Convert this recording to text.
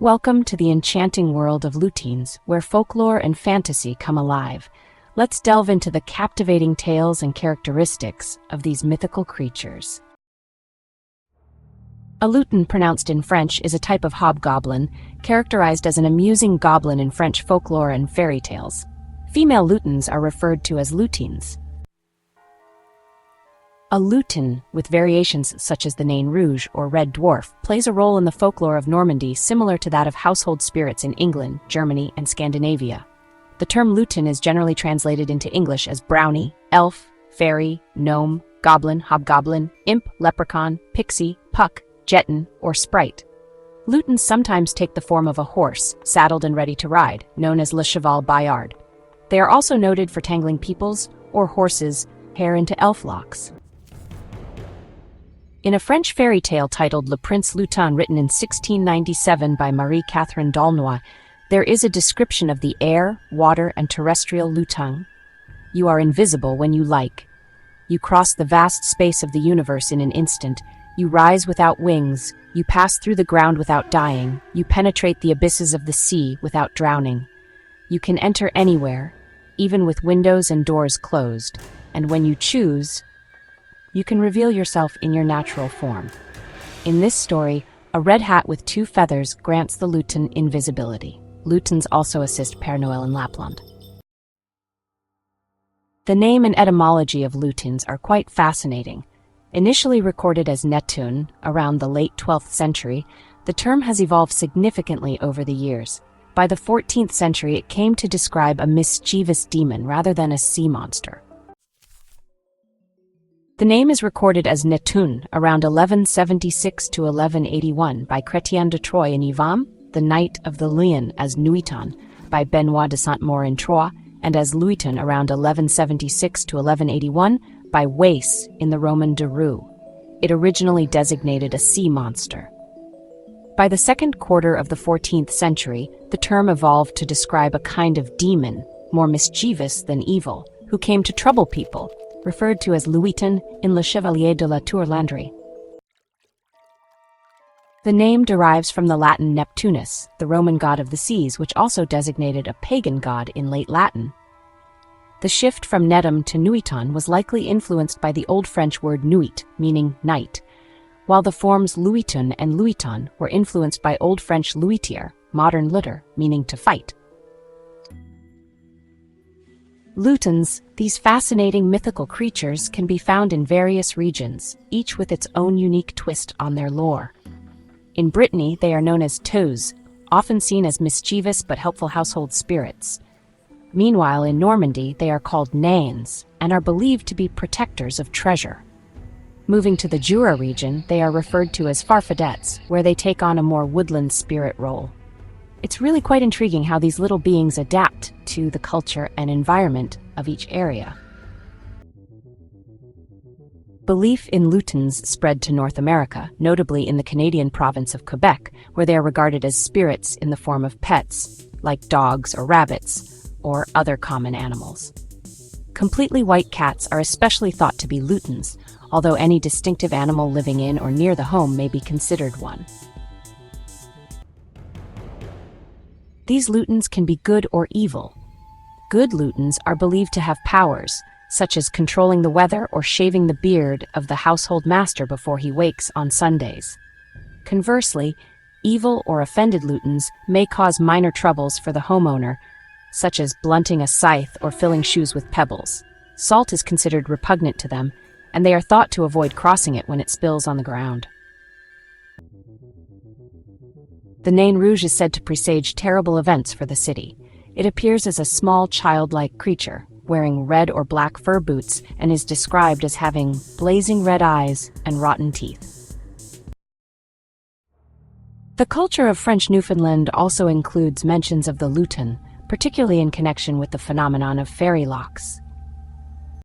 Welcome to the enchanting world of Lutins, where folklore and fantasy come alive. Let's delve into the captivating tales and characteristics of these mythical creatures. A lutin, pronounced in French, is a type of hobgoblin, characterized as an amusing goblin in French folklore and fairy tales. Female lutins are referred to as lutins. A lutin, with variations such as the nain rouge or red dwarf, plays a role in the folklore of Normandy similar to that of household spirits in England, Germany, and Scandinavia. The term lutin is generally translated into English as brownie, elf, fairy, gnome, goblin, hobgoblin, imp, leprechaun, pixie, puck, jeton, or sprite. Lutins sometimes take the form of a horse, saddled and ready to ride, known as le cheval bayard. They are also noted for tangling people's, or horses' hair into elf locks. In a French fairy tale titled Le Prince Lutin, written in 1697 by Marie-Catherine d'Aulnoy, there is a description of the air, water, and terrestrial lutin. You are invisible when you like. You cross the vast space of the universe in an instant. You rise without wings. You pass through the ground without dying. You penetrate the abysses of the sea without drowning. You can enter anywhere, even with windows and doors closed. And when you choose, you can reveal yourself in your natural form. In this story, a red hat with two feathers grants the lutin invisibility. Lutins also assist Père Noël in Lapland. The name and etymology of lutins are quite fascinating. Initially recorded as netun around the late 12th century, the term has evolved significantly over the years. By the 14th century, it came to describe a mischievous demon rather than a sea monster. The name is recorded as netun around 1176 to 1181 by Chrétien de Troyes in Yvam, the Knight of the Lion as Nuitan by Benoit de Saint-Maur in Troyes, and as Luitan around 1176 to 1181 by Wace in the Roman de Rue. It originally designated a sea monster. By the second quarter of the 14th century, the term evolved to describe a kind of demon, more mischievous than evil, who came to trouble people, referred to as Luitan in Le Chevalier de la Tour Landry. The name derives from the Latin Neptunus, the Roman god of the seas, which also designated a pagan god in late Latin. The shift from netum to nuitan was likely influenced by the Old French word nuit, meaning night, while the forms luitun and luitan were influenced by Old French luitier, modern lutter, meaning to fight. Lutins, these fascinating mythical creatures, can be found in various regions, each with its own unique twist on their lore. In Brittany, they are known as toes, often seen as mischievous but helpful household spirits. Meanwhile, in Normandy, they are called nains and are believed to be protectors of treasure. Moving to the Jura region, they are referred to as farfadets, where they take on a more woodland spirit role. It's really quite intriguing how these little beings adapt to the culture and environment of each area. Belief in lutins spread to North America, notably in the Canadian province of Quebec, where they are regarded as spirits in the form of pets, like dogs or rabbits, or other common animals. Completely white cats are especially thought to be lutins, although any distinctive animal living in or near the home may be considered one. These lutins can be good or evil. Good lutins are believed to have powers, such as controlling the weather or shaving the beard of the household master before he wakes on Sundays. Conversely, evil or offended lutins may cause minor troubles for the homeowner, such as blunting a scythe or filling shoes with pebbles. Salt is considered repugnant to them, and they are thought to avoid crossing it when it spills on the ground. The nain rouge is said to presage terrible events for the city. It appears as a small, childlike creature, wearing red or black fur boots, and is described as having blazing red eyes and rotten teeth. The culture of French Newfoundland also includes mentions of the lutin, particularly in connection with the phenomenon of fairy locks.